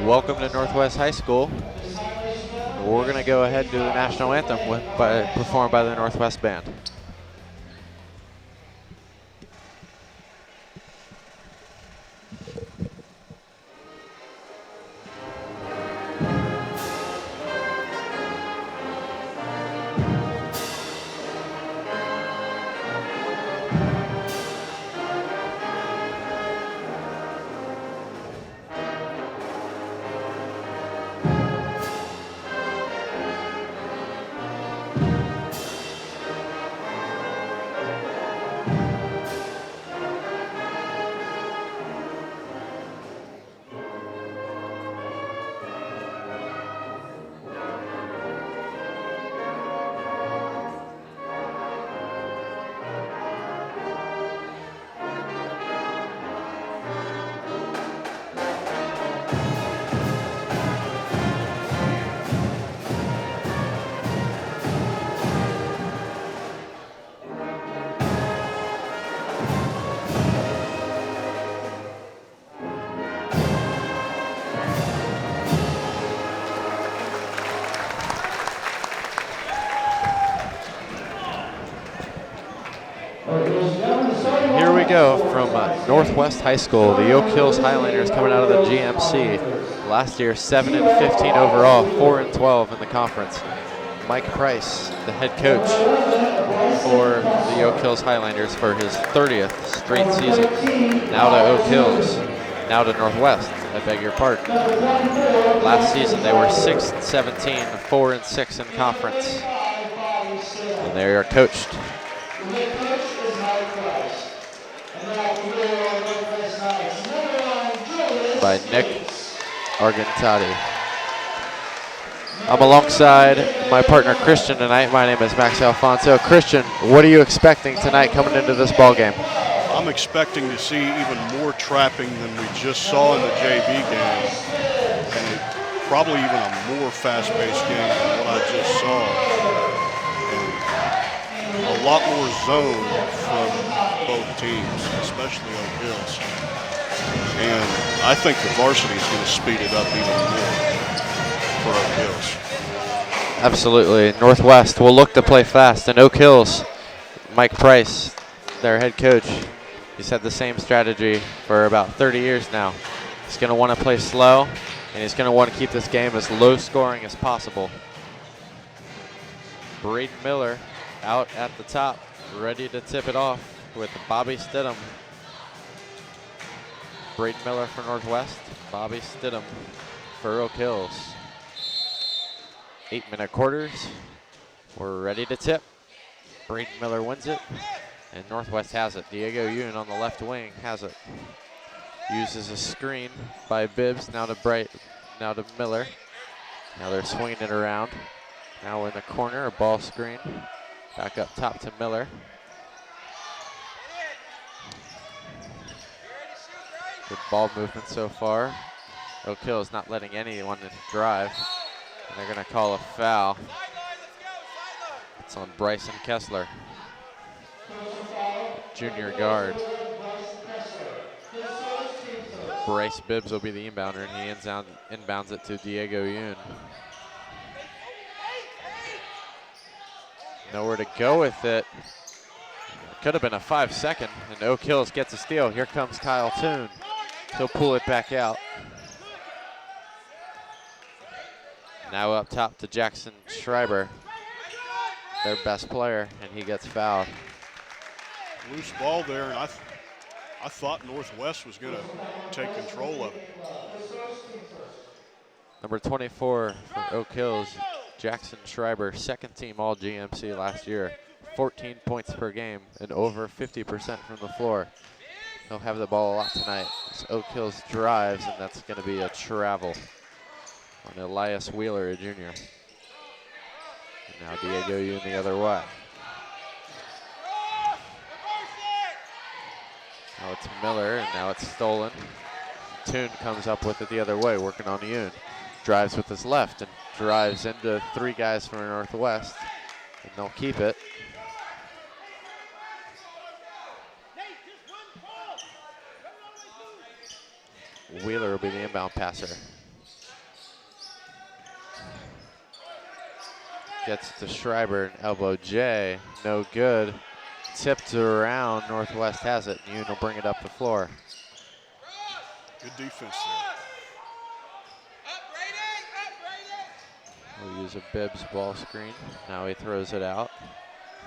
Welcome to Northwest High School. We're going to go ahead and do the national anthem performed by the Northwest Band. Here we go from Northwest High School. The Oak Hills Highlanders coming out of the GMC. Last year, 7-15 overall, 4-12 in the conference. Mike Price, the head coach for the Oak Hills Highlanders for his 30th straight season. Now to Oak Hills, now to Northwest, I beg your pardon. Last season, they were 6-17, 4-6 in conference. And they are coached by Nick Argentati. I'm alongside my partner Christian tonight. My name is Max Alfonso. Christian, what are you expecting tonight coming into this ball game? I'm expecting to see even more trapping than we just saw in the JV game, and probably even a more fast-paced game than what I just saw. And a lot more zone from both teams, especially Oak Hills. And I think the varsity is going to speed it up even more for Oak Hills. Absolutely. Northwest will look to play fast, and Oak Hills, Mike Price, their head coach, he's had the same strategy for about 30 years now. He's going to want to play slow, and he's going to want to keep this game as low scoring as possible. Braden Miller out at the top, ready to tip it off with Bobby Stidham. Braden Miller for Northwest, Bobby Stidham for Oak Hills. 8-minute quarters. We're ready to tip. Braden Miller wins it, and Northwest has it. Diego Yoon on the left wing has it. Uses a screen by Bibbs, now to Miller. Now they're swinging it around. Now in the corner, a ball screen. Back up top to Miller. Good ball movement so far. Oak Hills not letting anyone drive. And they're going to call a foul. It's on Bryson Kessler, junior guard. Bryce Bibbs will be the inbounder, and he inbounds it to Diego Yoon. Nowhere to go with it. Could have been a 5-second, and Oak Hills gets a steal. Here comes Kyle Toon. He'll pull it back out. Now up top to Jackson Schreiber, their best player, and he gets fouled. Loose ball there, and I thought Northwest was going to take control of it. Number 24 for Oak Hills, Jackson Schreiber, second team all GMC last year. 14 points per game and over 50% from the floor. He'll have the ball a lot tonight as Oak Hills drives, and that's going to be a travel on Elias Wheeler, a junior. And now Diego Yoon the other way. Now it's Miller, and now it's stolen. Toon comes up with it the other way, working on Yoon. Drives with his left and drives into three guys from Northwest, and they'll keep it. Wheeler will be the inbound passer. Gets to Schreiber, and elbow J, no good. Tipped around, Northwest has it. Yoon will bring it up the floor. Good defense there. We'll use a Bibbs ball screen. Now he throws it out.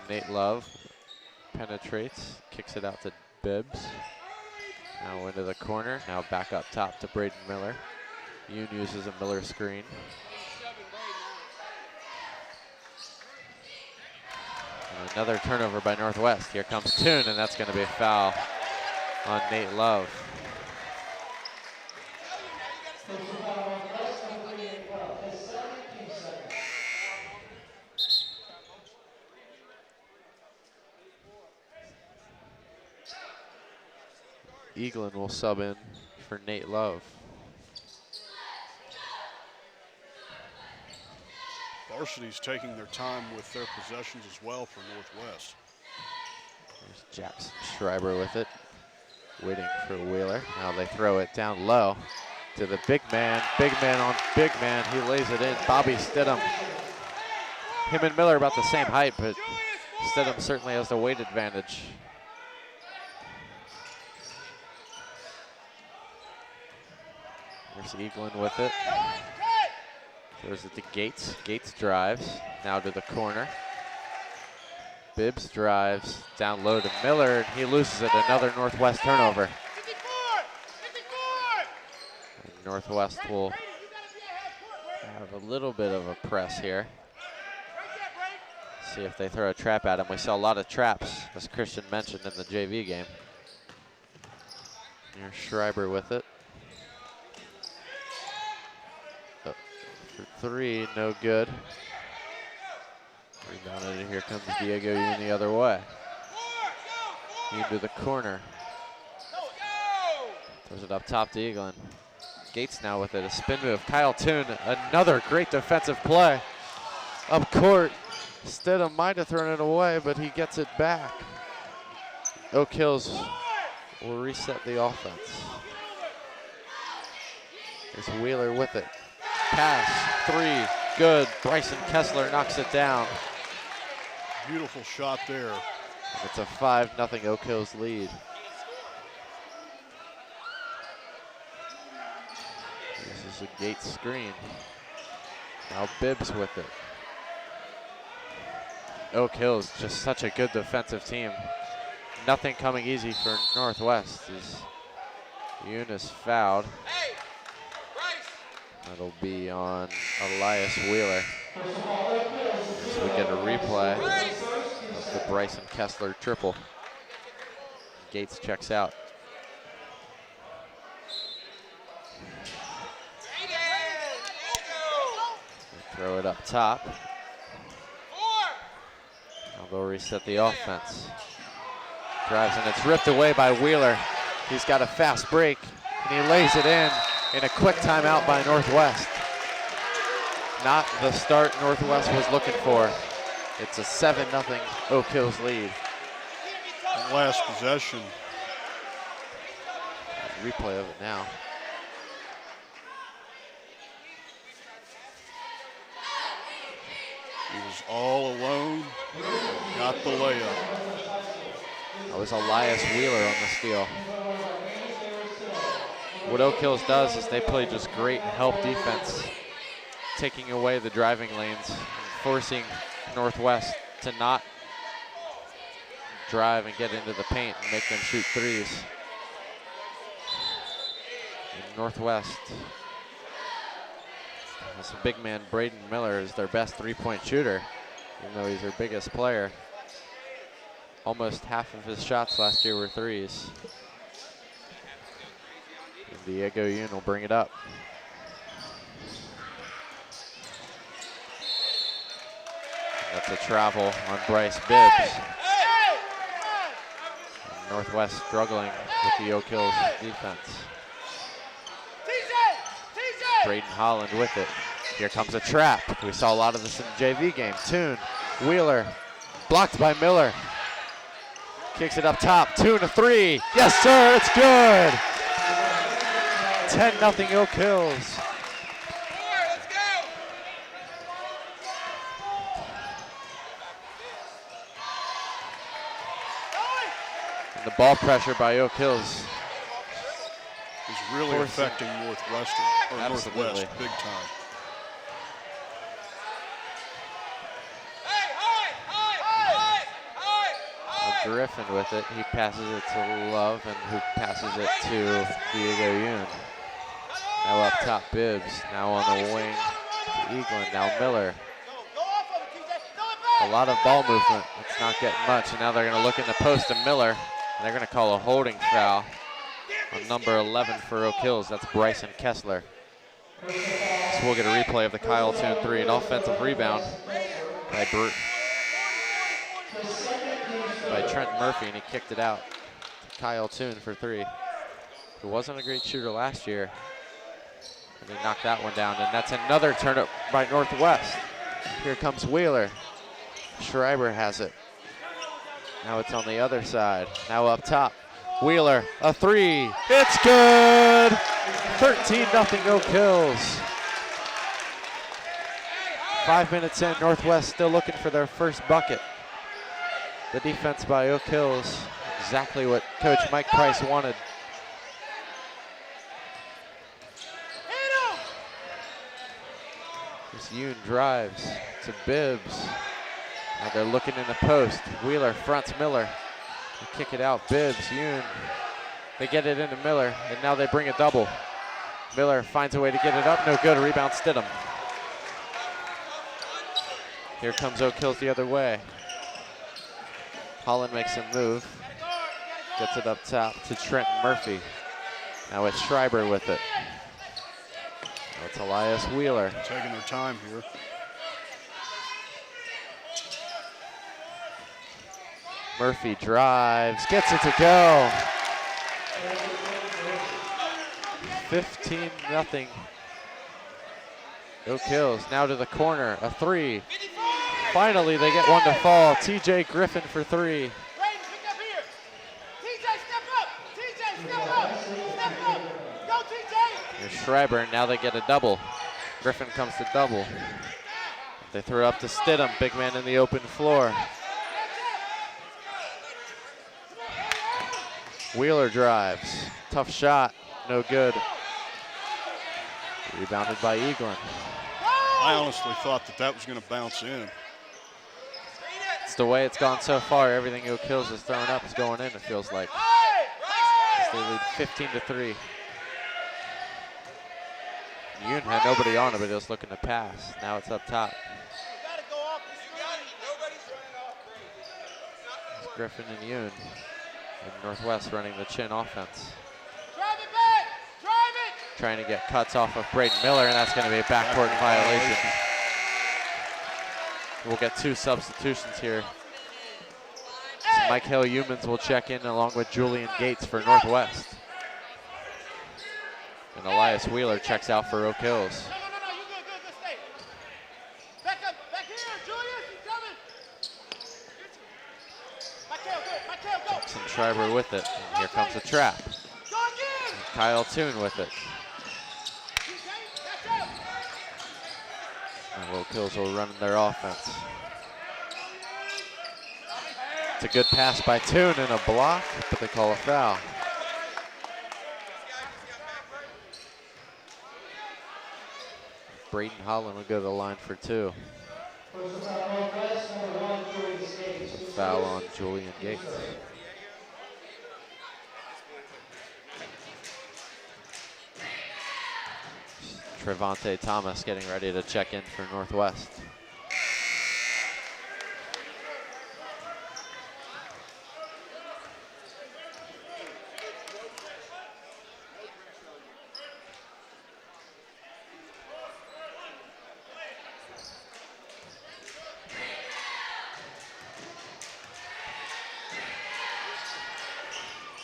Nate Love penetrates, kicks it out to Bibbs. Now into the corner, now back up top to Braden Miller. Yoon uses a Miller screen. And another turnover by Northwest. Here comes Toon, and that's going to be a foul on Nate Love. Eaglin will sub in for Nate Love. Varsity's taking their time with their possessions as well for Northwest. There's Jackson Schreiber with it, waiting for Wheeler. Now they throw it down low to the big man on big man. He lays it in. Bobby Stidham. Him and Miller about the same height, but Stidham certainly has the weight advantage. There's Eaglin with it. Throws it to Gates. Gates drives. Now to the corner. Bibbs drives down low to Miller, and he loses it. Another Northwest turnover. And Northwest will have a little bit of a press here. See if they throw a trap at him. We saw a lot of traps, as Christian mentioned in the JV game. Here's Schreiber with it. For three, no good. Rebounded, and here comes Diego Yoon the other way. Into the corner. Throws it up top to Eaglin. Gates now with it, a spin move. Kyle Toon, another great defensive play. Up court, Stidham might have thrown it away, but he gets it back. Oak Hills will reset the offense. There's Wheeler with it. Pass, three, good. Bryson Kessler knocks it down. Beautiful shot there. And it's a 5-0 Oak Hills lead. This is a Gates screen. Now Bibbs with it. Oak Hills, just such a good defensive team. Nothing coming easy for Northwest as Eunice fouled. That'll be on Elias Wheeler. So we get a replay of the Bryson Kessler triple. Gates checks out. They throw it up top. Now they'll reset the offense. Drives, and it's ripped away by Wheeler. He's got a fast break, and he lays it in a quick timeout by Northwest. Not the start Northwest was looking for. It's a 7-0 Oak Hills lead. And last possession. Replay of it now. He was all alone, got the layup. That was Elias Wheeler on the steal. What Oak Hills does is they play just great help defense, taking away the driving lanes and forcing Northwest to not drive and get into the paint and make them shoot threes. And Northwest has a big man, Braden Miller, is their best three-point shooter, even though he's their biggest player. Almost half of his shots last year were threes. And Diego Yoon will bring it up. And that's a travel on Bryce Bibbs. And Northwest struggling with the Oak Hills defense. Braden Holland with it. Here comes a trap. We saw a lot of this in the JV game. Toon, Wheeler, blocked by Miller. Kicks it up top. Toon a three. Yes, sir, it's good. 10-0 Oak Hills. the ball pressure by Oak Hills is really affecting Northwestern, or Absolutely. Northwest, big time. Griffin with it. He passes it to Love, and who passes it to Diego Yoon. Now up top, Bibbs. Now on the wing to Eaglin. Now Miller. A lot of ball movement. It's not getting much, and now they're going to look in the post to Miller, and they're going to call a holding foul on number 11 for Oak Hills. That's Bryson Kessler. So we'll get a replay of the Kyle Toon three. An offensive rebound by Trent Murphy, and he kicked it out to Kyle Toon for three, who wasn't a great shooter last year. And he knocked that one down, and that's another turn by Northwest. Here comes Wheeler. Schreiber has it. Now it's on the other side. Now up top. Wheeler, a three. It's good! 13-0 Oak Hills. 5 minutes in, Northwest still looking for their first bucket. The defense by Oak Hills, exactly what Coach Mike Price wanted. This Yoon drives to Bibbs. Now they're looking in the post. Wheeler fronts Miller. They kick it out, Bibbs, Yoon. They get it into Miller, and now they bring a double. Miller finds a way to get it up, no good, rebound Stidham. Here comes Oak Hills the other way. Holland makes him move. Gets it up top to Trent Murphy. Now it's Schreiber with it. Now it's Elias Wheeler. Taking their time here. Murphy drives, gets it to go. 15-0. Oak Hills now to the corner, a three. Finally, they get one to fall. TJ Griffin for three. Here's Schreiber, and now they get a double. Griffin comes to double. They throw up to Stidham, big man in the open floor. Wheeler drives, tough shot, no good. Rebounded by Eaglin. I honestly thought that was going to bounce in. It's the way it's gone so far. Everything Oak Hills is throwing up is going in, it feels like. They lead 15-3. Yoon had nobody on it, but he was looking to pass. Now it's up top. It's Griffin and Yoon. And Northwest running the chin offense. Trying to get cuts off of Braden Miller, and that's going to be a backcourt violation. We'll get two substitutions here. So Mike Hill-Humans will check in along with Julian Gates for Northwest. And Elias Wheeler checks out for Oak Hills. Jackson Schreiber with it. And here comes the trap. And Kyle Toon with it. And Oak Hills will run their offense. It's a good pass by Toon and a block, but they call a foul. Braden Holland will go to the line for two. There's a foul on Julian Gates. Trevante Thomas getting ready to check in for Northwest.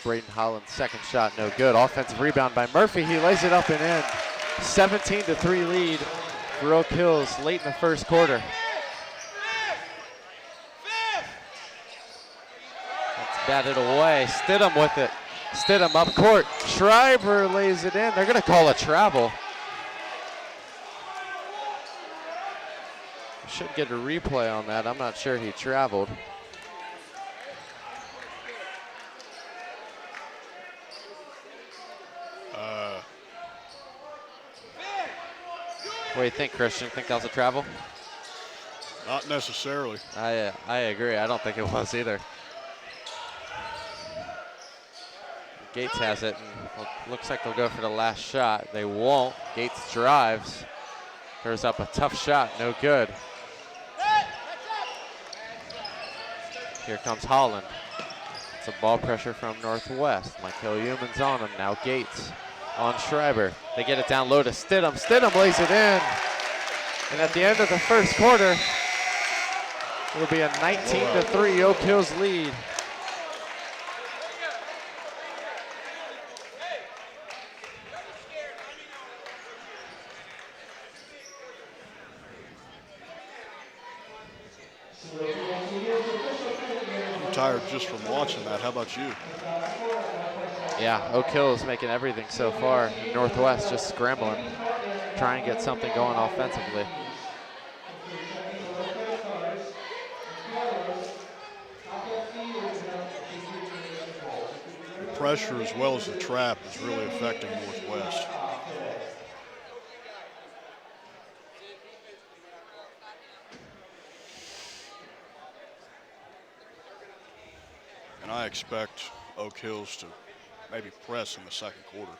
Braden Holland's second shot, no good. Offensive rebound by Murphy. He lays it up and in. 17-3 lead for Oak Hills late in the first quarter. That's batted away. Stidham with it. Stidham up court. Schreiber lays it in. They're going to call a travel. Should get a replay on that. I'm not sure he traveled. What do you think, Christian? Think that was a travel? Not necessarily. I agree. I don't think it was either. Gates has it, and looks like they'll go for the last shot. They won't. Gates drives. Throws up a tough shot, no good. Here comes Holland. It's a ball pressure from Northwest. Michael Human's on him. Now Gates on Schreiber. They get it down low to Stidham. Stidham lays it in. And at the end of the first quarter, it'll be a 19-3 Oak Hills lead. I'm tired just from watching that. How about you? Yeah, Oak Hill is making everything so far. Northwest just scrambling, trying to get something going offensively. The pressure as well as the trap is really affecting Northwest. And I expect Oak Hills to maybe press in the second quarter.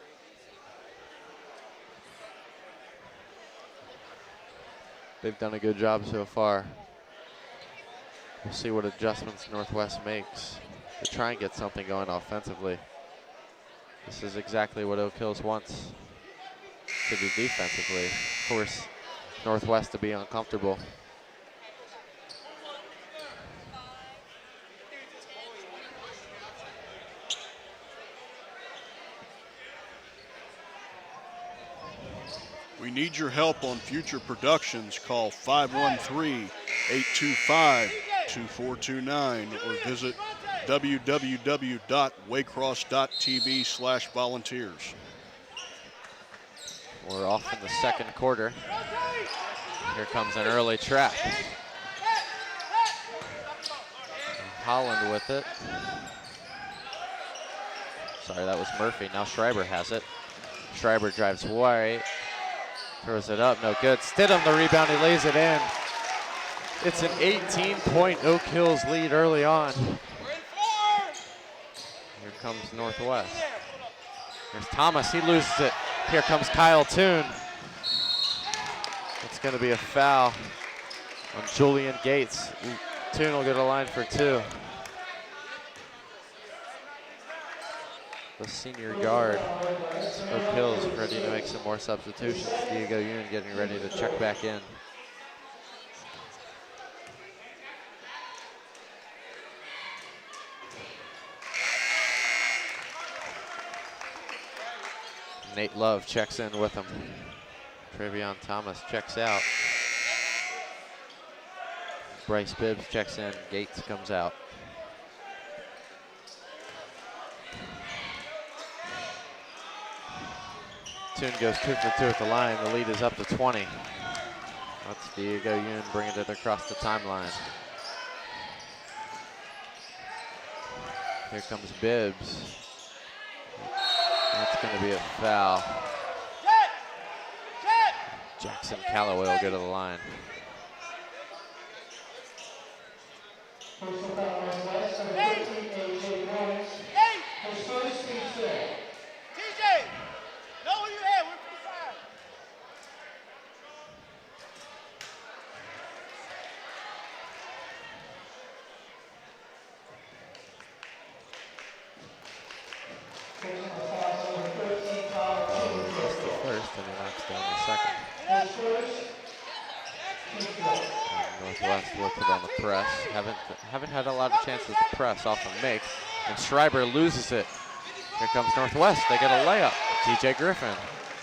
They've done a good job so far. We'll see what adjustments Northwest makes to try and get something going offensively. This is exactly what Oak Hills wants to do defensively. Force Northwest to be uncomfortable. We need your help on future productions. Call 513-825-2429 or visit www.waycross.tv/volunteers. We're off in the second quarter. Here comes an early trap. Holland with it. Sorry, that was Murphy. Now Schreiber has it. Schreiber drives wide. Throws it up, no good. Stidham the rebound, he lays it in. It's an 18-point Oak Hills lead early on. Here comes Northwest. There's Thomas, he loses it. Here comes Kyle Toon. It's gonna be a foul on Julian Gates. Toon will go to the line for two. The senior guard. Oak Hills ready to make some more substitutions. Diego Yun getting ready to check back in. Nate Love checks in with him. Travion Thomas checks out. Bryce Bibbs checks in. Gates comes out. Toon goes 2 for 2 at the line. The lead is up to 20. That's Diego Yun bringing it across the timeline. Here comes Bibbs. That's going to be a foul. Jackson Calloway will go to the line. Northwest with it on the press. Haven't had a lot of chances to press off a make. And Schreiber loses it. Here comes Northwest. They get a layup. TJ Griffin.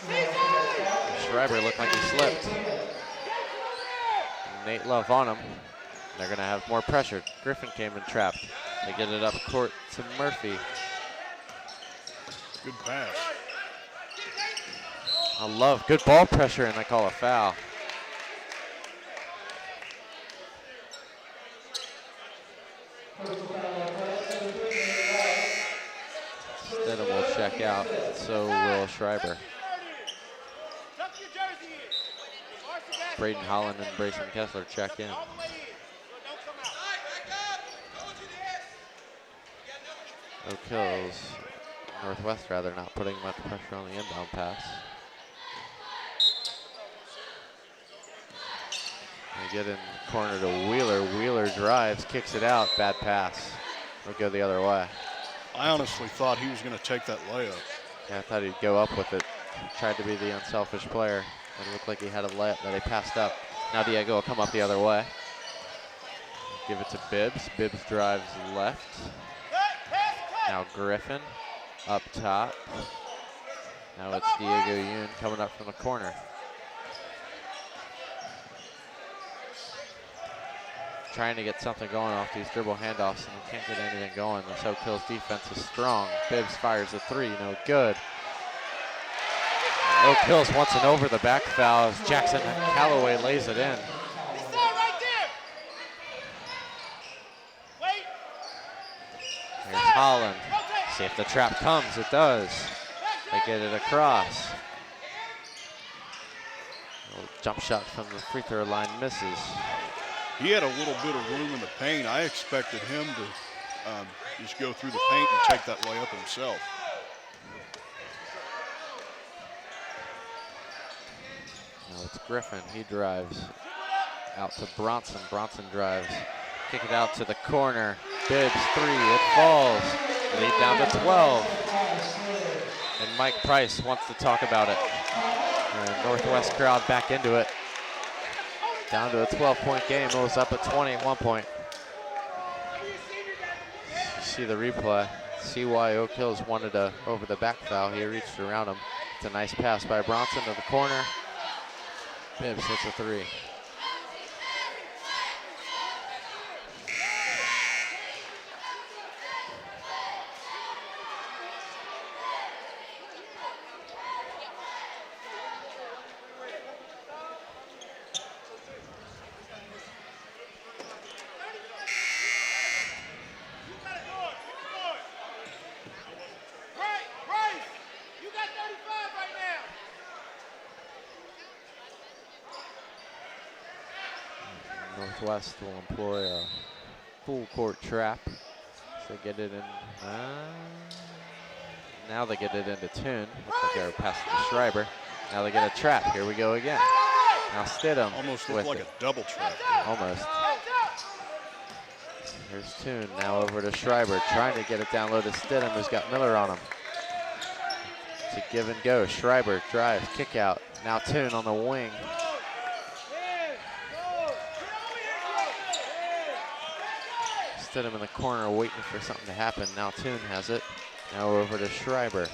And Schreiber looked like he slipped. Nate Love on him. They're going to have more pressure. Griffin came and trapped. They get it up court to Murphy. Good pass. I love good ball pressure, and they call a foul. Stidham will check out, so will Schreiber. Braden Holland and Brayson Kessler check in. Oak Hills, Northwest rather, not putting much pressure on the inbound pass. They get in corner to Wheeler. Wheeler drives, kicks it out, bad pass. It'll go the other way. I honestly thought he was going to take that layup. Yeah, I thought he'd go up with it. Tried to be the unselfish player. It looked like he had a layup that he passed up. Now Diego will come up the other way. Give it to Bibbs. Bibbs drives left. Now Griffin up top. Now it's Diego Yoon coming up from the corner. Trying to get something going off these dribble handoffs, and we can't get anything going. The Oak Hills defense is strong. Bibbs fires a three, no good. Oak Hills wants an over the back foul as Jackson Calloway lays it in. Here's Holland. See if the trap comes. It does. They get it across. Jump shot from the free throw line misses. He had a little bit of room in the paint. I expected him to just go through the paint and take that layup himself. Now it's Griffin. He drives out to Bronson. Bronson drives. Kick it out to the corner. Bibbs three. It falls. Lead down to 12. And Mike Price wants to talk about it. Northwest crowd back into it. Down to a 12-point game. It was up at 20 at one point. You see the replay. See why Oak Hills wanted a over the back foul. He reached around him. It's a nice pass by Bronson to the corner. Bibbs hits a three. Northwest will employ a full court trap. So they get it in. Now they get it into Toon. Looks like they're passing to Schreiber. Now they get a trap. Here we go again. Now Stidham. Almost looked like a double trap. Almost. Here's Toon. Now over to Schreiber. Trying to get it down low to Stidham, who's got Miller on him. It's a give and go. Schreiber drives, kick out. Now Toon on the wing. Stidham in the corner waiting for something to happen. Now Toon has it. Now over to Schreiber.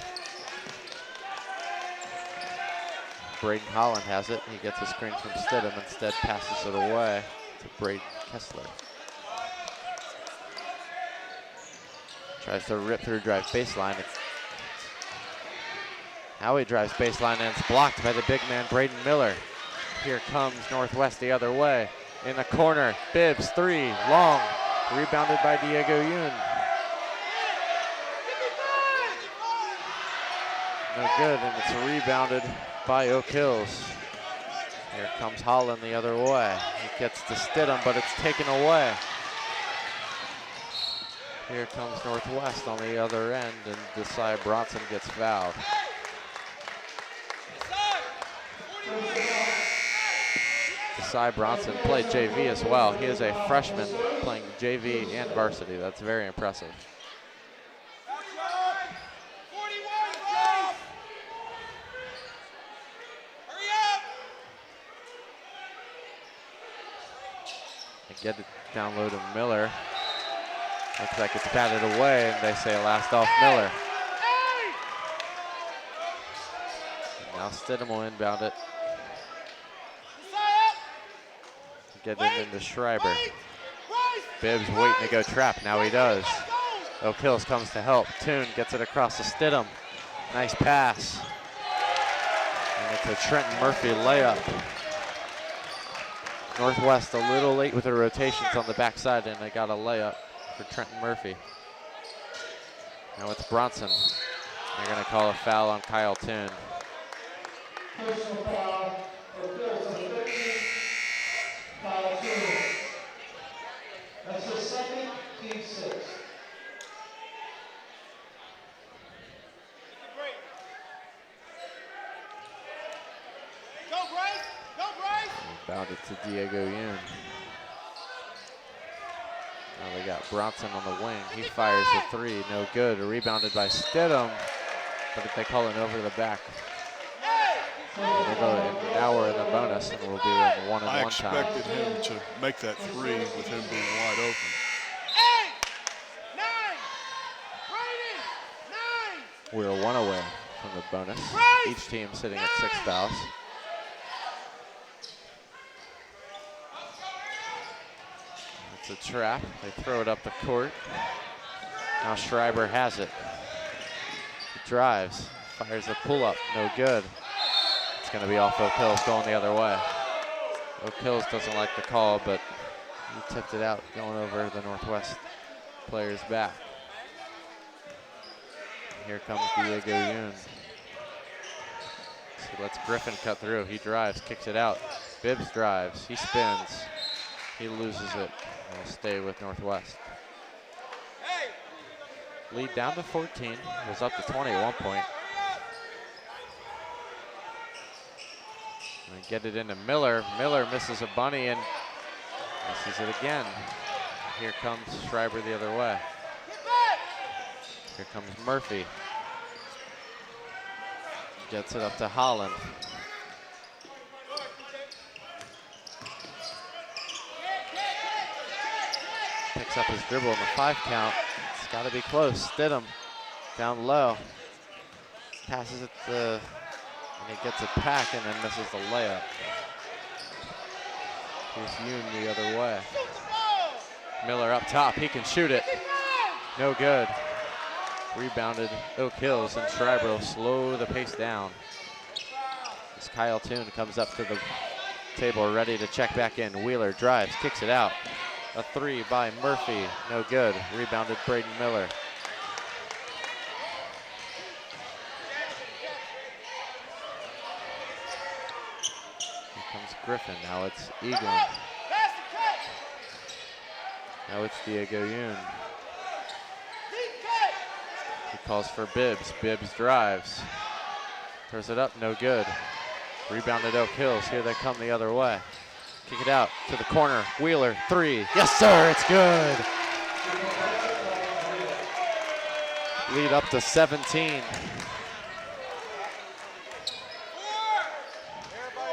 Braden Holland has it. He gets a screen from Stidham, instead passes it away to Braden Kessler. Tries to rip through, drive baseline. Now he drives baseline and it's blocked by the big man, Braden Miller. Here comes Northwest the other way. In the corner, Bibbs, three, long. Rebounded by Diego Yoon. No good, and it's rebounded by Oak Hills. Here comes Holland the other way. He gets to Stidham, but it's taken away. Here comes Northwest on the other end, and Desai Bronson gets fouled. Desai Bronson played JV as well. He is a freshman playing JV and varsity. That's very impressive. They get it down low to Miller. Looks like it's batted away, and they say last off Miller. And now Stidham will inbound it. Get it into Schreiber. Bibbs waiting to go trap. Now he does. Oak Hills comes to help. Toon gets it across to Stidham. Nice pass. And it's a Trenton Murphy layup. Northwest a little late with the rotations on the backside, and they got a layup for Trenton Murphy. Now it's Bronson. They're going to call a foul on Kyle Toon. That's the second, team 6. Go, Bryce! Go, Bryce! Bounded to Diego Yoon. Now they got Bronson on the wing. He fires a 3, no good. Rebounded by Stidham, but if they call it over the back. And now we're in the bonus, and we'll be in 1-and-1 time. I expected him to make that 3 with him being wide open. 8, 9, Brady, 9. We're 1 away from the bonus. Each team sitting at 6 fouls. It's a trap. They throw it up the court. Now Schreiber has it. He drives, fires a pull-up, no good. It's going to be off Oak Hills, going the other way. Oak Hills doesn't like the call, but he tipped it out, going over the Northwest player's back. Here comes Diego Yoon. So lets Griffin cut through. He drives, kicks it out. Bibbs drives, he spins. He loses it. Will stay with Northwest. Lead down to 14. Was up to 20 at one point. And get it into Miller. Miller misses a bunny and misses it again. Here comes Schreiber the other way. Here comes Murphy. Gets it up to Holland. Picks up his dribble in the 5 count. It's got to be close. Stidham down low. Passes it to, and he gets it back and then misses the layup. Here's Yoon the other way. Miller up top. He can shoot it. No good. Rebounded Oak Hills, and Schreiber will slow the pace down. As Kyle Toon comes up to the table ready to check back in. Wheeler drives, kicks it out. A 3 by Murphy, no good. Rebounded Braden Miller. Here comes Griffin, now it's Egan. Now it's Diego Yoon. He calls for Bibbs. Bibbs drives. Throws it up, no good. Rebounded Oak Hills. Here they come the other way. Kick it out to the corner. Wheeler, 3. Yes, sir, it's good. Lead up to 17.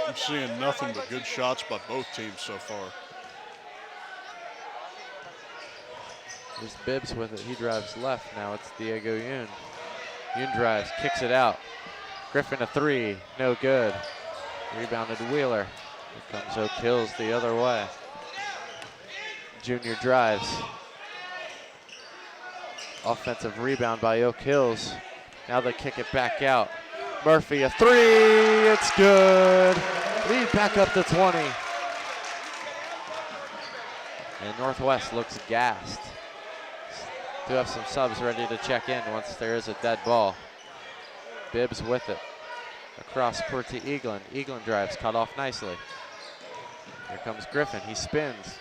I'm seeing nothing but good shots by both teams so far. There's Bibbs with it. He drives left. Now it's Diego Yoon. Yoon drives, kicks it out. Griffin a 3, no good. Rebounded Wheeler. Here comes Oak Hills the other way. Junior drives. Offensive rebound by Oak Hills. Now they kick it back out. Murphy a 3, it's good. Lead back up to 20. And Northwest looks gassed. Do have some subs ready to check in once there is a dead ball. Bibbs with it. Across court to Eaglin. Eaglin drives, cut off nicely. Here comes Griffin, he spins.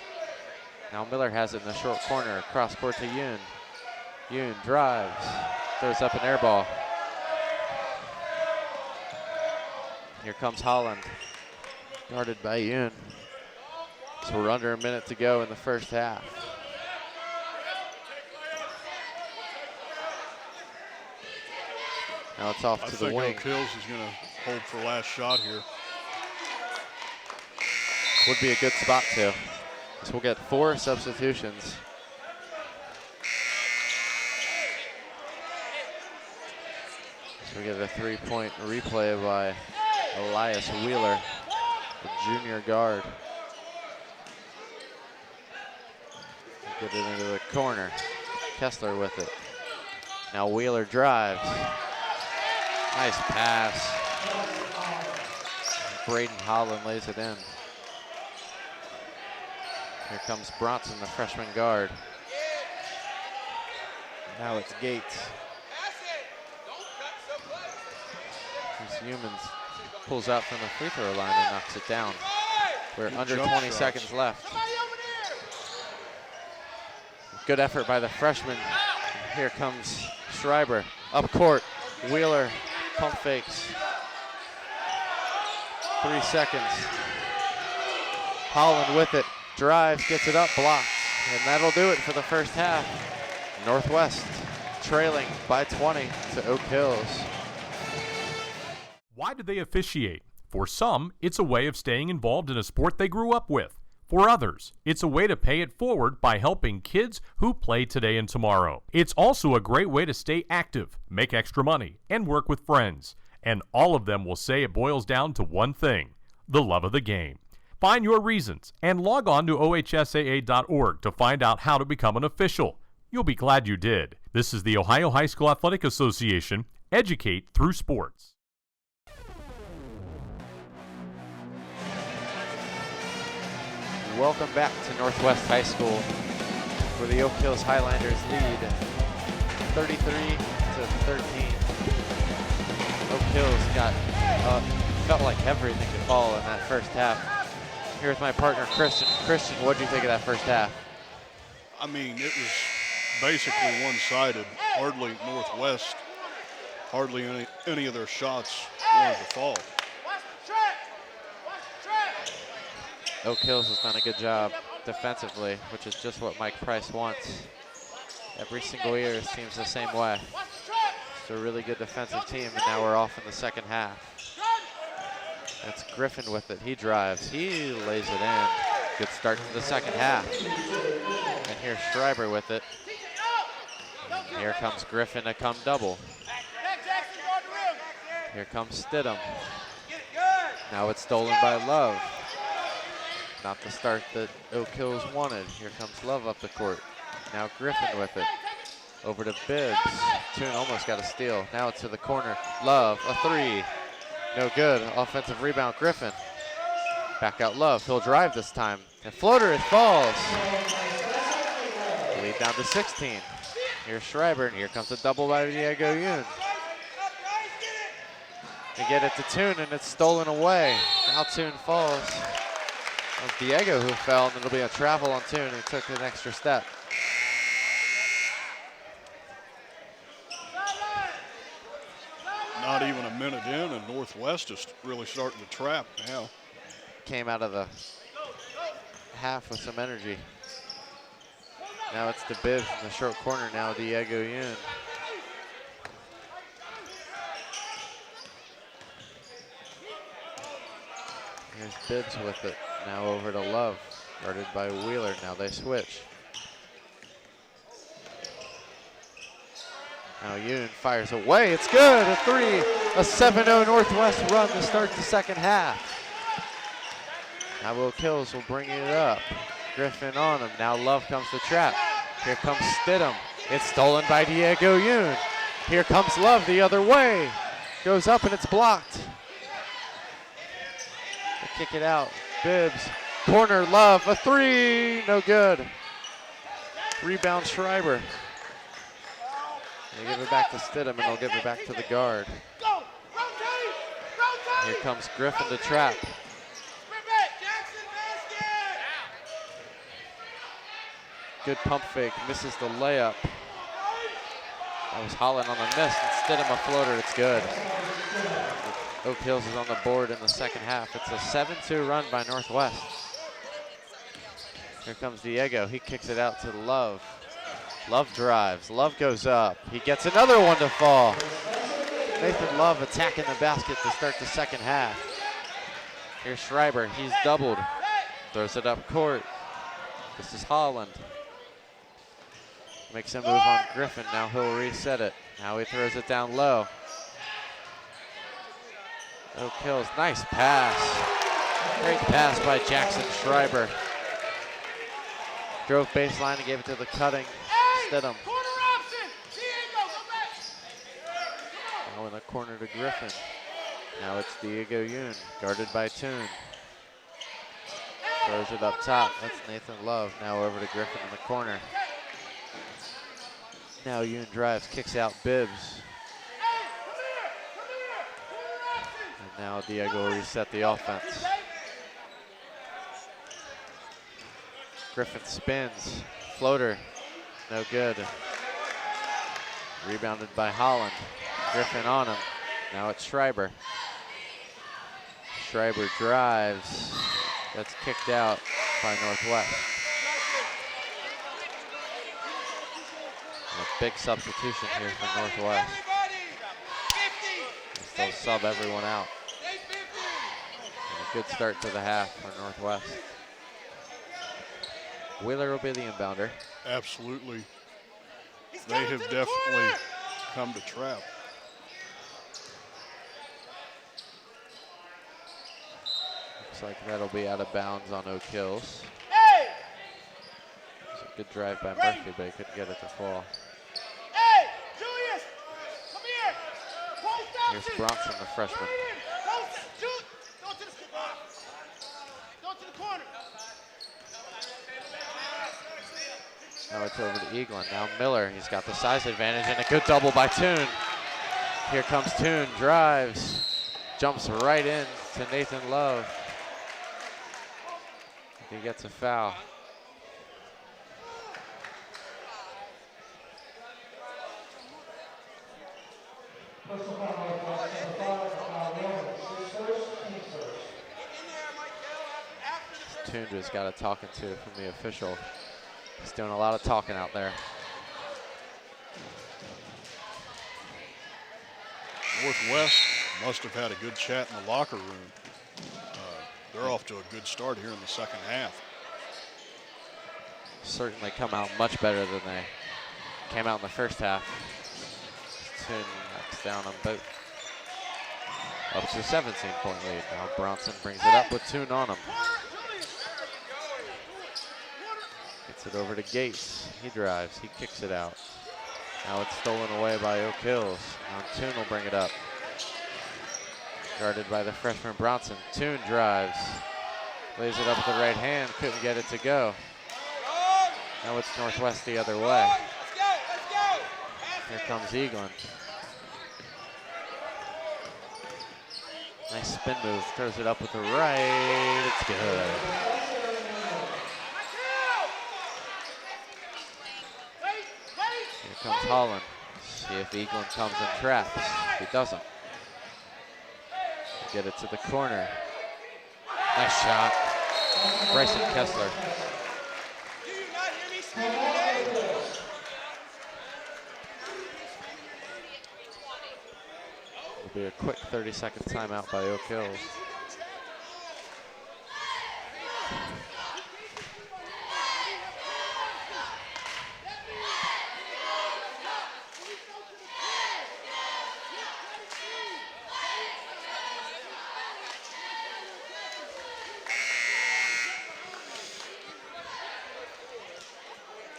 Now Miller has it in the short corner, across court to Yoon. Yoon drives, throws up an air ball. Here comes Holland, guarded by Yoon. So we're under a minute to go in the first half. Now it's off to the wing. I think Oak Hills is going to hold for last shot here. Would be a good spot to. So we'll get 4 substitutions. So we get a 3-point replay by Elias Wheeler, the junior guard. Get it into the corner. Kessler with it. Now Wheeler drives. Nice pass. Braden Holland lays it in. Here comes Bronson, the freshman guard. Now it's Gates. Here's Humans. pulls out from the free throw line and knocks it down. We're under 20 seconds left. Somebody over there. Good effort by the freshman. Here comes Schreiber. Up court. Wheeler pump fakes. 3 seconds. Holland with it. Drives, gets it up, blocks. And that'll do it for the first half. Northwest trailing by 20 to Oak Hills. Why do they officiate? For some, it's a way of staying involved in a sport they grew up with. For others, it's a way to pay it forward by helping kids who play today and tomorrow. It's also a great way to stay active, make extra money, and work with friends. And all of them will say it boils down to one thing: the love of the game. Find your reasons and log on to ohsaa.org to find out how to become an official. You'll be glad you did. This is the Ohio High School Athletic Association. Educate through sports. Welcome back to Northwest High School, where the Oak Hills Highlanders lead 33 to 13. Oak Hills got felt like everything to fall in that first half. Here with my partner Christian. Christian, what did you think of that first half? I mean, it was basically one-sided. Hardly Northwest, hardly any of their shots wanted to fall. Watch the track. Watch the track. Oak Hills has done a good job defensively, which is just what Mike Price wants. Every single year it seems the same way. Watch the track. It's a really good defensive team, and now we're off in the second half. That's Griffin with it. He drives. He lays it in. Good start to the second half. And here's Schreiber with it. And here comes Griffin to come double. Here comes Stidham. Now it's stolen by Love. Not the start that Oak Hills wanted. Here comes Love up the court. Now Griffin with it. Over to Bibbs. Toon almost got a steal. Now it's to the corner. Love, a three. No good. Offensive rebound, Griffin. Back out Love. He'll drive this time. And floater, it falls. Lead down to 16. Here's Schreiber, and here comes a double by Diego Yoon. They get it to Toon, and it's stolen away. Now Toon falls. It was Diego who fell, and it'll be a travel on Toon. He took an extra step. Not even a minute in, and Northwest is really starting to trap now. Came out of the half with some energy. Now it's to Bibbs in the short corner. Now Diego Yoon. Here's Bibbs with it. Now over to Love, guarded by Wheeler. Now they switch. Now Yoon fires away. It's good. A three. A 7-0 Northwest run to start the second half. Now Oak Hills will bring it up. Griffin on him. Now Love comes to trap. Here comes Stidham. It's stolen by Diego Yoon. Here comes Love the other way. Goes up and it's blocked. They kick it out. Bibbs. Corner Love. A three. No good. Rebound Schreiber. They give it back to Stidham, and they'll give it back to the guard. Go. Rotate. Rotate. Here comes Griffin to trap. Sprint back. Jackson basket. Good pump fake, misses the layup. That was Holland on the miss, and Stidham a floater, it's good. Oak Hills is on the board in the second half. It's a 7-2 run by Northwest. Here comes Diego, he kicks it out to Love. Love drives, Love goes up. He gets another one to fall. Nathan Love attacking the basket to start the second half. Here's Schreiber, he's doubled. Throws it up court. This is Holland. Makes a move on Griffin, now he'll reset it. Now he throws it down low. Oak Hills, nice pass. Great pass by Jackson Schreiber. Drove baseline and gave it to the cutting Stidham. Corner option. Diego, go back. Now in the corner to Griffin. Now it's Diego Yoon, guarded by Toon. Throws it up top, that's Nathan Love. Now over to Griffin in the corner. Now Yoon drives, kicks out Bibbs. And Now Diego will reset the offense. Griffin spins, floater, no good. Rebounded by Holland. Griffin on him. Now it's Schreiber. Schreiber drives. That's kicked out by Northwest. A big substitution here for Northwest. They'll sub everyone out. And a good start to the half for Northwest. Wheeler will be the inbounder. Absolutely. They have definitely come to trap. Looks like that'll be out of bounds on Oak Hills. Hey! It was a good drive by Murphy, but he couldn't get it to fall. Hey! Julius! Come here! Post Here's option! Bronson, the freshman. Post! Shoot! Go to the corner. Now it's over to Eaglin. Now Miller, he's got the size advantage and a good double by Toon. Here comes Toon, drives, jumps right in to Nathan Love. He gets a foul. Personal foul, Northwest, number 5, Williams. His first, team's first. Toon just got a talking to from the official. He's doing a lot of talking out there. Northwest must have had a good chat in the locker room. They're off to a good start here in the second half. Certainly come out much better than they came out in the first half. Toon knocks down them both. Up to a 17-point lead. Now Bronson brings it up with Toon on him. Gets it over to Gates. He drives, he kicks it out. Now it's stolen away by Oak Hills. Now Toon will bring it up. Guarded by the freshman Bronson. Toon drives. Lays it up with the right hand, couldn't get it to go. Now it's Northwest the other way. Here comes Eaglin. Nice spin move, throws it up with the right, it's good. Here comes Holland. See if Eaglin comes and traps. He doesn't. Get it to the corner. Nice shot. Bryson Kessler. It'll be a quick 30-second timeout by Oak Hills.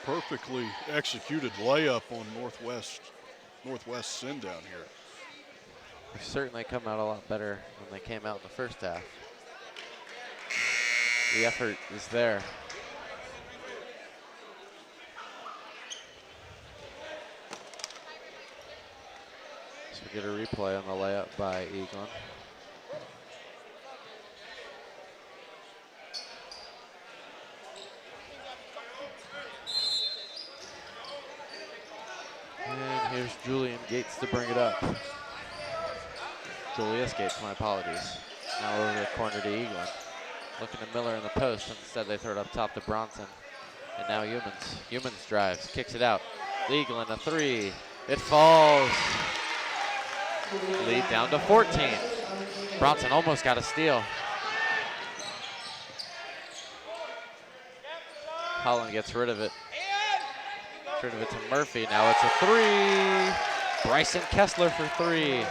Perfectly executed layup on Northwest send down here. They certainly come out a lot better than they came out in the first half. The effort is there. So we get a replay on the layup by Eaglin. And here's Julian Gates to bring it up. Julius Gates, my apologies. Now over the corner to Eaglin. Looking to Miller in the post. Instead they throw it up top to Bronson. And now Humans. Humans drives, kicks it out. Eaglin a three. It falls. Lead down to 14. Bronson almost got a steal. Holland gets rid of it. Rid of it to Murphy. Now it's a three. Bryson Kessler for three.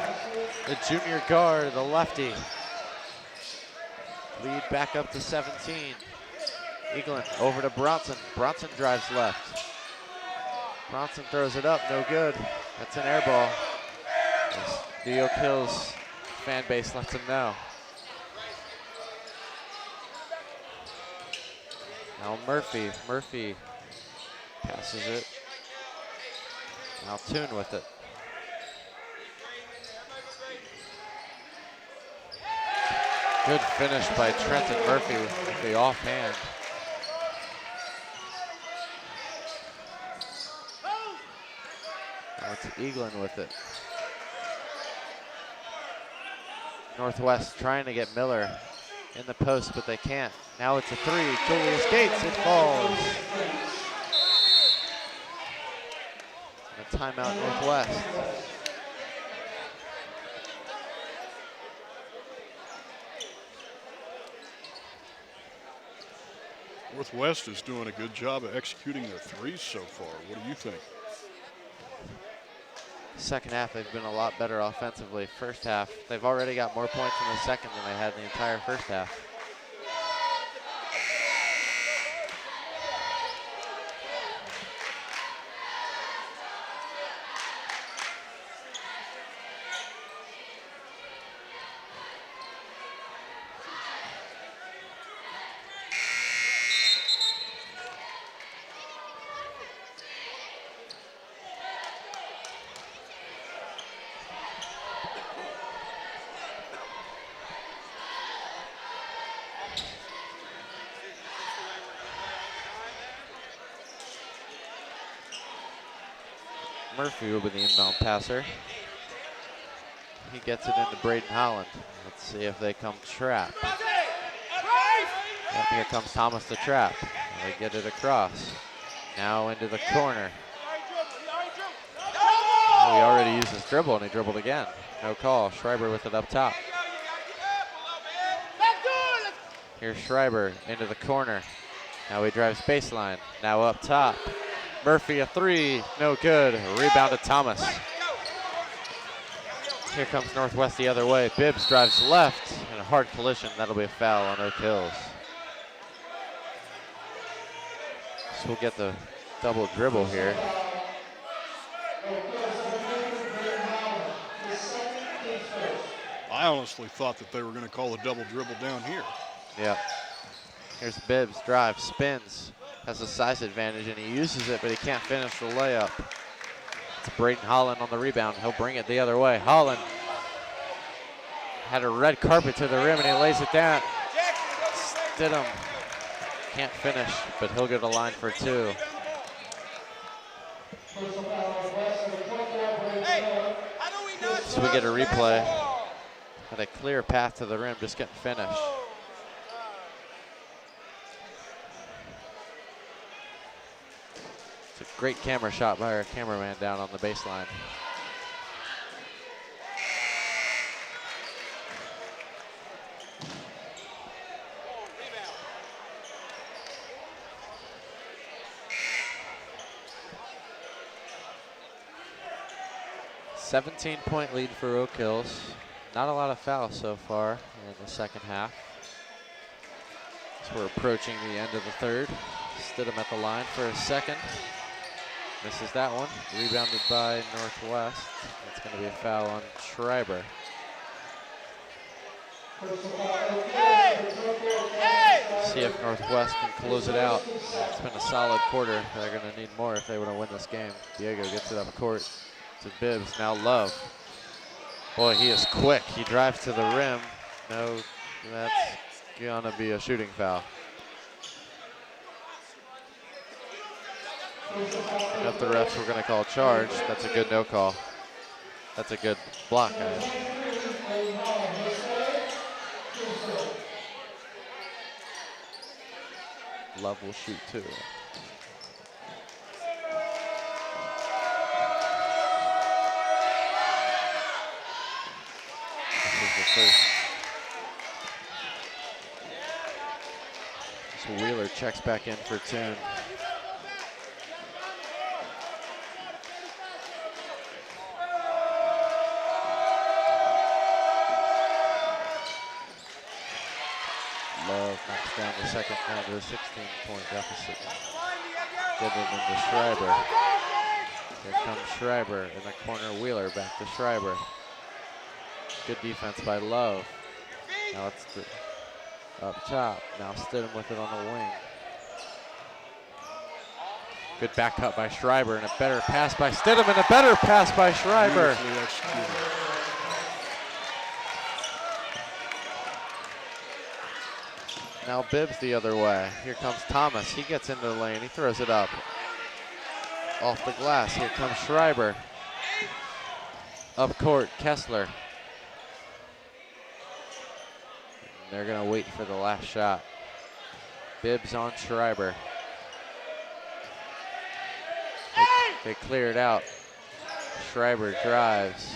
The junior guard, the lefty. Lead back up to 17. Eaglin over to Bronson. Bronson drives left. Bronson throws it up, no good. That's an air ball. The Oak Hills fan base lets him know. Now Murphy passes it. Now Toon with it. Good finish by Trenton Murphy with the offhand. Now it's Eaglin with it. Northwest trying to get Miller in the post, but they can't. Now it's a three. Julius Gates, it falls. And a timeout Northwest. Northwest is doing a good job of executing their threes so far. What do you think? Second half, they've been a lot better offensively. First half, they've already got more points in the second than they had in the entire first half. Murphy will be the inbound passer. He gets it into Braden Holland. Let's see if they come trap. Yep, here comes Thomas to trap. And they get it across. Now into the corner. Oh, he already used his dribble and he dribbled again. No call. Schreiber with it up top. Here's Schreiber into the corner. Now he drives baseline. Now up top. Murphy a three, no good. Rebound to Thomas. Here comes Northwest the other way. Bibbs drives left and a hard collision. That'll be a foul on Oak Hills. So we'll get the double dribble here. I honestly thought that they were going to call a double dribble down here. Yep. Here's Bibbs, drive, spins. Has a size advantage and he uses it, but he can't finish the layup. It's Braden Holland on the rebound. He'll bring it the other way. Holland had a red carpet to the rim and he lays it down. Stidham can't finish, but he'll get a line for two. So we get a replay. Had a clear path to the rim, just couldn't finish. It's a great camera shot by our cameraman down on the baseline. "17-point lead for Oak Hills. Not a lot of fouls so far in the second half. So we're approaching the end of the third. Stidham at the line for a second. Misses that one. Rebounded by Northwest. It's going to be a foul on Schreiber. See if Northwest can close it out. It's been a solid quarter. They're going to need more if they want to win this game. Diego gets it up court to Bibbs. Now Love. Boy, he is quick. He drives to the rim. No, that's going to be a shooting foul. And if the refs were going to call charge, that's a good no call. That's a good block, guys. Love will shoot too. This is the first. So Wheeler checks back in for Toon. Love knocks down the second down to a 16-point deficit. Get it into Schreiber. Here comes Schreiber in the corner. Wheeler back to Schreiber. Good defense by Love. Now it's up top. Now Stidham with it on the wing. Good back cut by Schreiber and a better pass by Stidham and a better pass by Schreiber. Now Bibbs the other way. Here comes Thomas. He gets into the lane. He throws it up. Off the glass. Here comes Schreiber. Up court, Kessler. And they're going to wait for the last shot. Bibbs on Schreiber. They clear it out. Schreiber drives.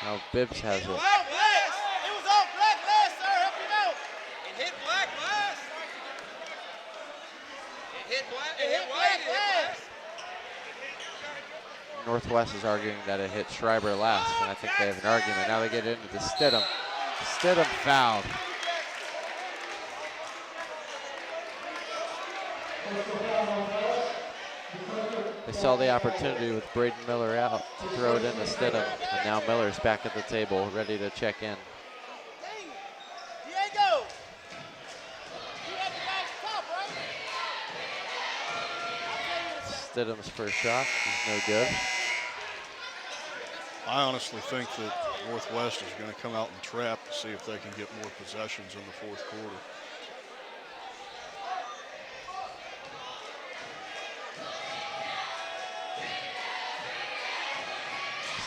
Now Bibbs has it. It was off black last, sir. Help him out. It hit black last. It hit black last. Northwest is arguing that it hit Schreiber last, and I think they have an argument. Now they get into the Stidham. Stidham fouled. They saw the opportunity with Braden Miller out to throw it into Stidham, and now Miller's back at the table, ready to check in. Diego. You had the guy's top, right? Stidham's first shot is no good. I honestly think that Northwest is going to come out and trap to see if they can get more possessions in the fourth quarter.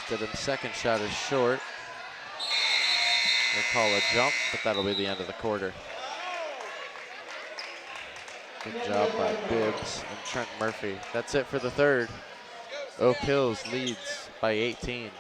Stidham's second shot is short. They call a jump, but that'll be the end of the quarter. Good job by Bibbs and Trent Murphy. That's it for the third. Oak Hills leads by 18.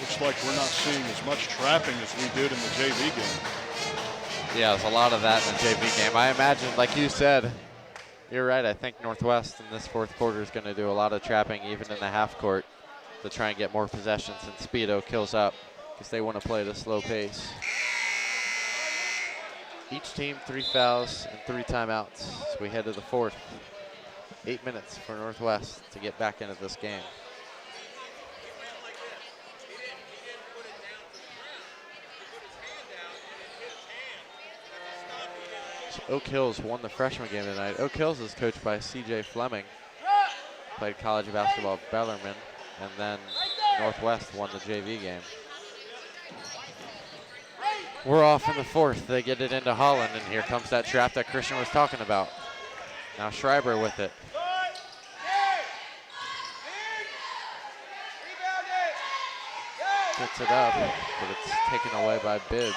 Looks like we're not seeing as much trapping as we did in the JV game. Yeah, there's a lot of that in the JV game. I imagine, like you said, you're right. I think Northwest in this fourth quarter is going to do a lot of trapping, even in the half court, to try and get more possessions and speed Oak Hills up because they want to play at a slow pace. Each team 3 fouls and 3 timeouts. So we head to the fourth. 8 minutes for Northwest to get back into this game. Oak Hills won the freshman game tonight. Oak Hills is coached by C.J. Fleming. Played college basketball at Bellarmine. And then Northwest won the JV game. We're off in the fourth. They get it into Holland, and here comes that trap that Christian was talking about. Now Schreiber with it. Gets it up, but it's taken away by Bibbs.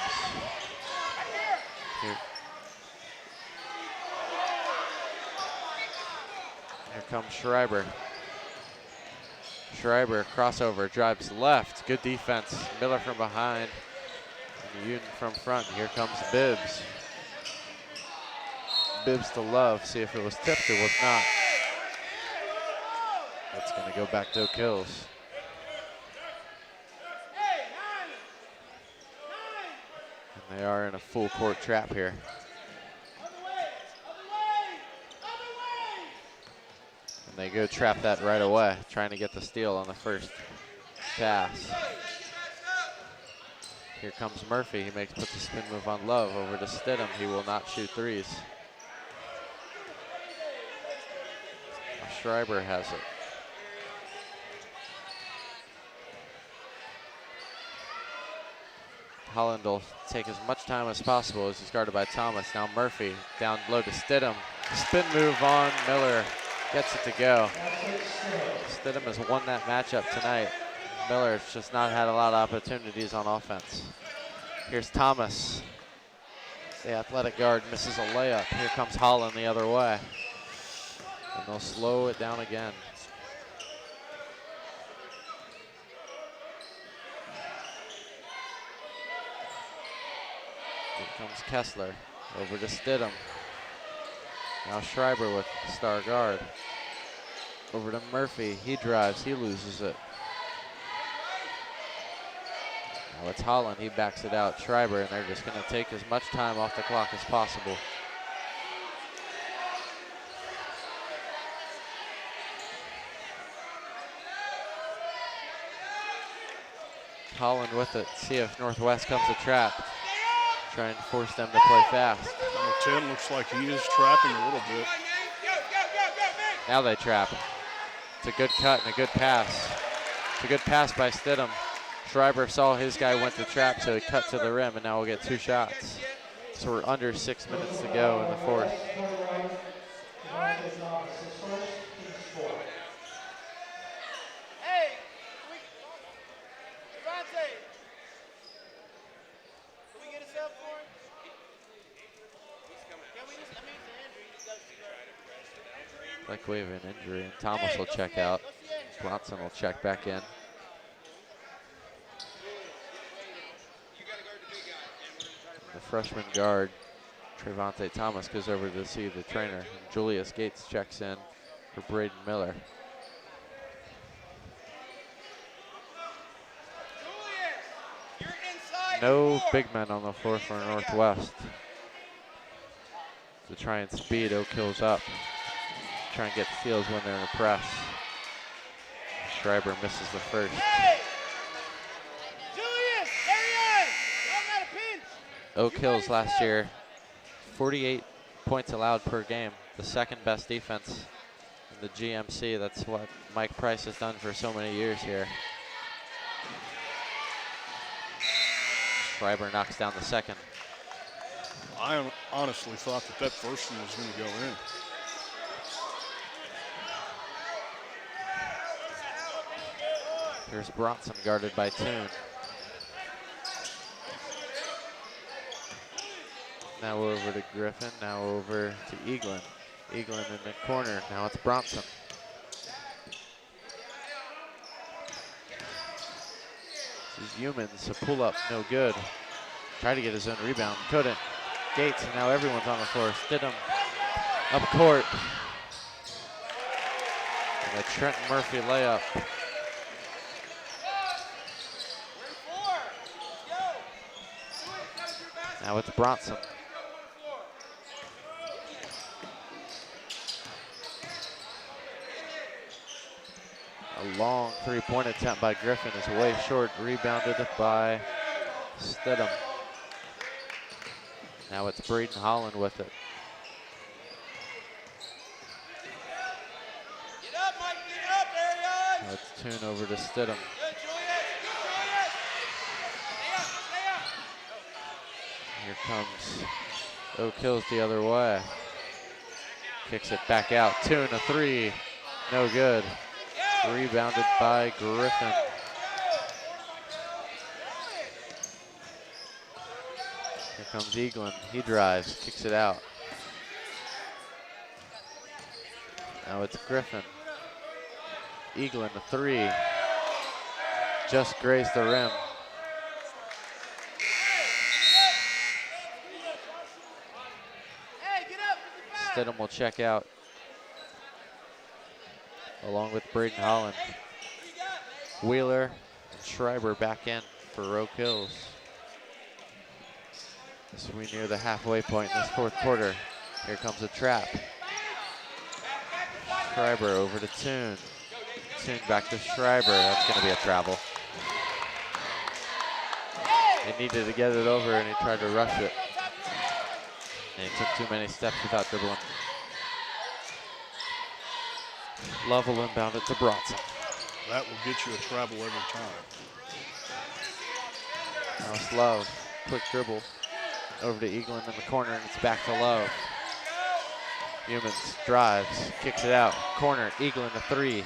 Here comes Schreiber. Schreiber, crossover, drives left. Good defense. Miller from behind. And Uden from front. Here comes Bibbs. Bibbs to Love. See if it was tipped. It was not. That's going to go back to Oak Hills. And they are in a full court trap here. And they go trap that right away, trying to get the steal on the first pass. Here comes Murphy. He puts the spin move on Love over to Stidham. He will not shoot threes. Schreiber has it. Holland will take as much time as possible as he's guarded by Thomas. Now Murphy down low to Stidham. Spin move on Miller. Gets it to go. Stidham has won that matchup tonight. Miller's just not had a lot of opportunities on offense. Here's Thomas. The athletic guard misses a layup. Here comes Holland the other way. And they'll slow it down again. comes Kessler. Over to Stidham. Now Schreiber with star guard. Over to Murphy. He drives. He loses it. Now it's Holland. He backs it out. Schreiber, and they're just going to take as much time off the clock as possible. Holland with it. See if Northwest comes to trap. Trying to force them to play fast. Number 10 looks like he is trapping a little bit. Now they trap. It's a good cut and a good pass. It's a good pass by Stidham. Schreiber saw his guy went to trap, so he cut to the rim, and now we'll get 2 shots. So we're under 6 minutes to go in the fourth. Hey, Devontae, can we get a sub for him? Can we just, I mean, it's an injury. Like we have an injury, and Thomas will check out. Bronson will check back in. The freshman guard, Trevonte Thomas, goes over to see the trainer. And Julius Gates checks in for Braden Miller. No big men on the floor for Northwest. To try and speed Oak Hills up. Try and get steals when they're in a press. Schreiber misses the first. Hey! Julius, carry on! I'm at a pinch! Oak Hills last year, 48 points allowed per game, the second best defense in the GMC. That's what Mike Price has done for so many years here. Schreiber knocks down the second. I honestly thought that first one was going to go in. Here's Bronson guarded by Toon. Now over to Griffin, now over to Eaglin. Eaglin in the corner, now it's Bronson. This is Humans, a pull up, no good. Tried to get his own rebound, couldn't. Gates, and now everyone's on the floor. Stidham up court. And the Trent Murphy layup. Now it's Bronson. A long three-point attempt by Griffin is way short, rebounded by Stidham. Now it's Braden Holland with it. Get up, Mike, get up, Arion! Now it's Toon over to Stidham. Good, Julius, good, Julius! Stay up, stay up! Here comes Oak Hills the other way. Kicks it back out. Toon, a three. No good. Rebounded by Griffin. Here comes Eaglin. He drives, kicks it out. Now it's Griffin. Eaglin, a three. Just grazed the rim. Stidham will check out along with Braden Holland. Wheeler and Schreiber back in for Oak Hills. As we near the halfway point in this fourth quarter. Here comes a trap. Schreiber over to Toon. Toon back to Schreiber. That's going to be a travel. He needed to get it over and he tried to rush it. And he took too many steps without dribbling. Love will inbound it to Bronson. That will get you a travel every time. Now it's Love. Quick dribble. Over to Eaglin in the corner, and it's back to Love. Humans drives, kicks it out. Corner, Eaglin a three.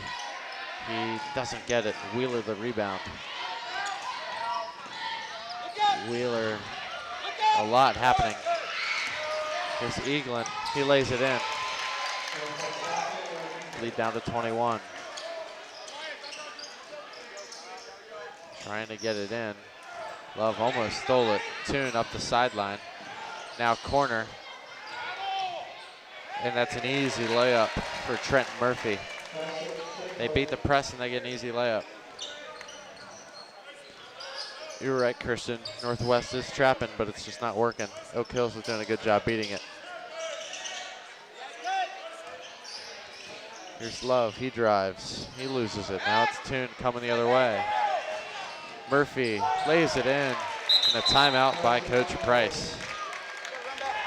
He doesn't get it. Wheeler the rebound. Wheeler, a lot happening. Here's Eaglin. He lays it in. Lead down to 21. Trying to get it in. Love almost stole it. Toon up the sideline. Now corner. And that's an easy layup for Trent Murphy. They beat the press and they get an easy layup. You're right, Christian. Northwest is trapping, but it's just not working. Oak Hills is doing a good job beating it. Here's Love, he drives, he loses it. Now it's Toon coming the other way. Murphy lays it in, and a timeout by Coach Price.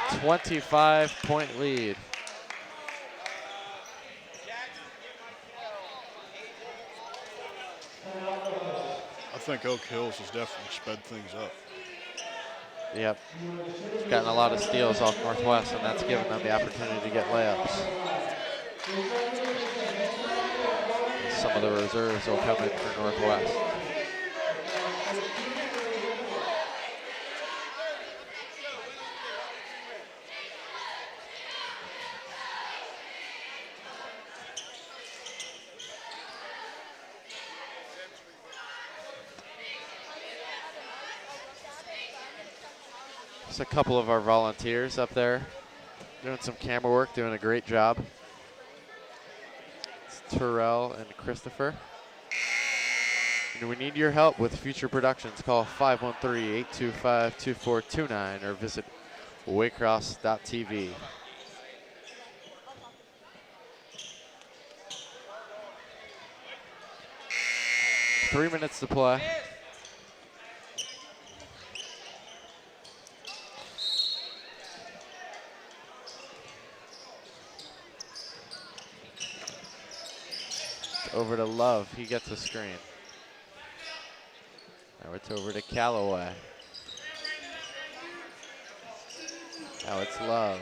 25-point lead. I think Oak Hills has definitely sped things up. Yep, gotten a lot of steals off Northwest, and that's given them the opportunity to get layups. Some of the reserves will come in for Northwest. Just a couple of our volunteers up there doing some camera work, doing a great job. It's Terrell and Christopher. And we need your help with future productions. Call 513-825-2429 or visit waycross.tv. Three minutes to play. Over to Love, he gets a screen. Now it's over to Callaway. Now it's Love.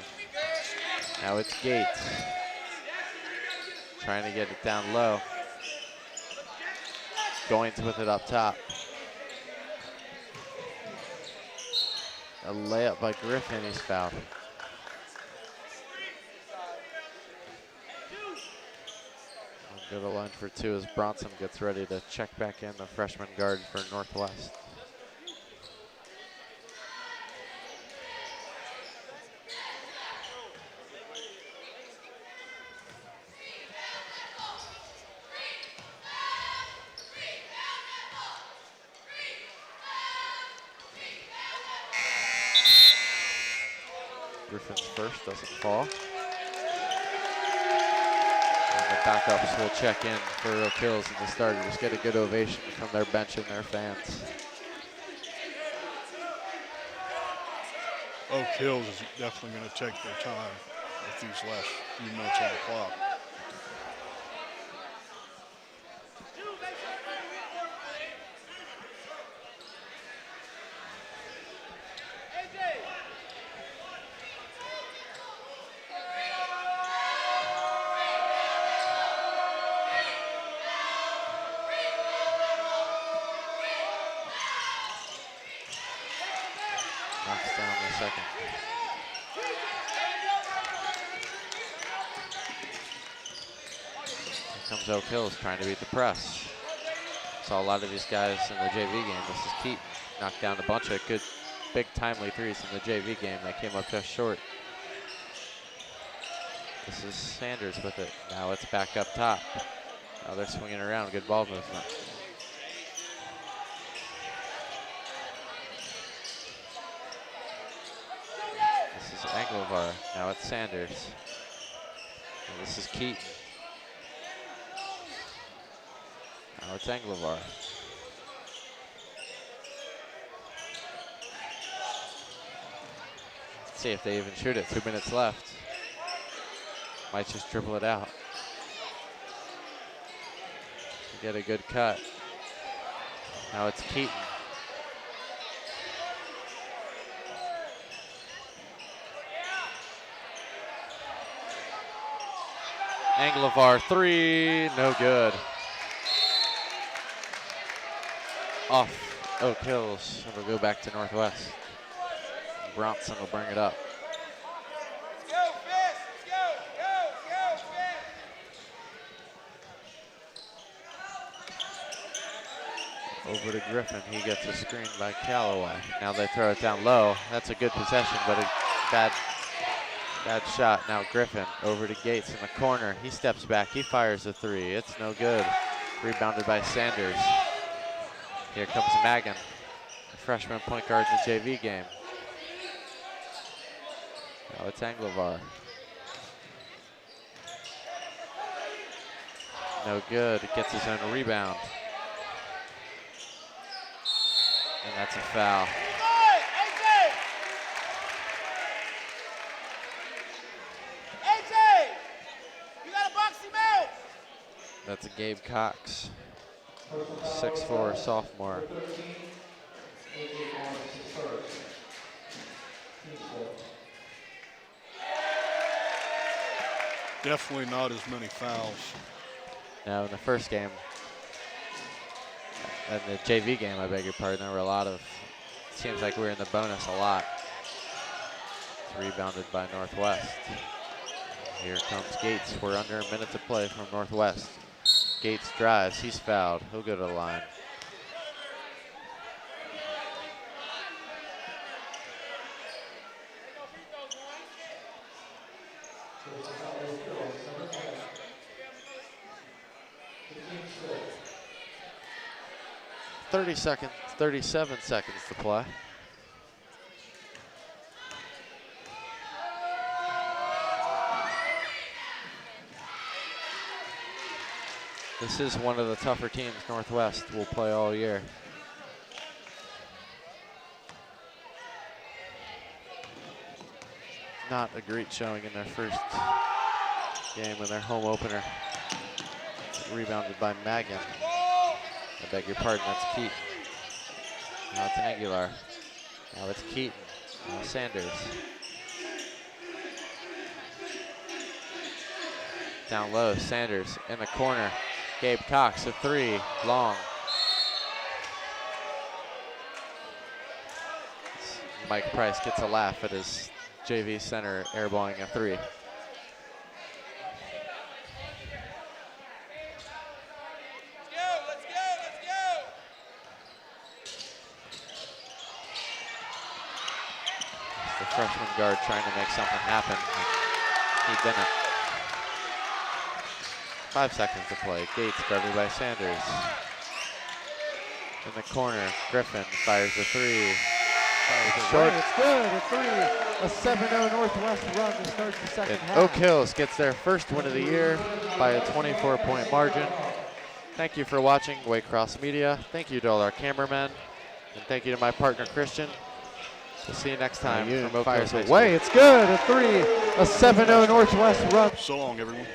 Now it's Gates. Trying to get it down low. Goins with it up top. A layup by Griffin, he's fouled. Go to line for two as Bronson gets ready to check back in, the freshman guard for Northwest. Griffin's first doesn't fall. The backups will check in for Oak Hills, and the starters get a good ovation from their bench and their fans. Oak Hills is definitely going to take their time with these last few minutes on the clock. Knocks down the second. Here comes Oak Hills trying to beat the press. Saw a lot of these guys in the JV game. This is Keaton. Knocked down a bunch of good, big, timely threes in the JV game. They came up just short. This is Sanders with it. Now it's back up top. Now they're swinging around. Good ball movement. Anglovar. Now it's Sanders. And this is Keaton. Now it's Anglovar. Let's see if they even shoot it. 2 minutes left. Might just dribble it out. Get a good cut. Now it's Keaton. Anglovar three, no good. Off Oak Hills, it'll go back to Northwest. Bronson will bring it up. Let's go, Fist. Let's go, Fist. Over to Griffin, he gets a screen by Callaway. Now they throw it down low. That's a good possession, but Bad shot. Now Griffin over to Gates in the corner. He steps back. He fires a three. It's no good. Rebounded by Sanders. Here comes Magan, the freshman point guard in the JV game. Now it's Anglovar. No good. It gets his own rebound. And that's a foul. That's a Gabe Cox, 6'4" sophomore. Definitely not as many fouls. Now in the first game, in the JV game, I beg your pardon, there were a lot of, seems like we were in the bonus a lot. It's rebounded by Northwest. Here comes Gates. We're under a minute to play from Northwest. Gates drives, he's fouled. He'll go to the line. .37 seconds to play. This is one of the tougher teams Northwest will play all year. Not a great showing in their first game in their home opener. Rebounded by Magan. I beg your pardon, that's Keaton. Now it's Aguilar. Now it's Keaton. Now Sanders. Down low, Sanders in the corner. Gabe Cox, a three, long. Mike Price gets a laugh at his JV center airballing a three. Let's go. It's the freshman guard trying to make something happen. He didn't. 5 seconds to play. Gates guarded by Sanders. In the corner, Griffin fires a three. Short. It's good. A three. A 7-0 Northwest run to start the second And half. Oak Hills gets their first win of the year by a 24-point margin. Thank you for watching Waycross Media. Thank you to all our cameramen. And thank you to my partner, Christian. We'll see you next time from Oak Hills High School. Away. It's good. A three. A 7-0 Northwest run. So long, everyone.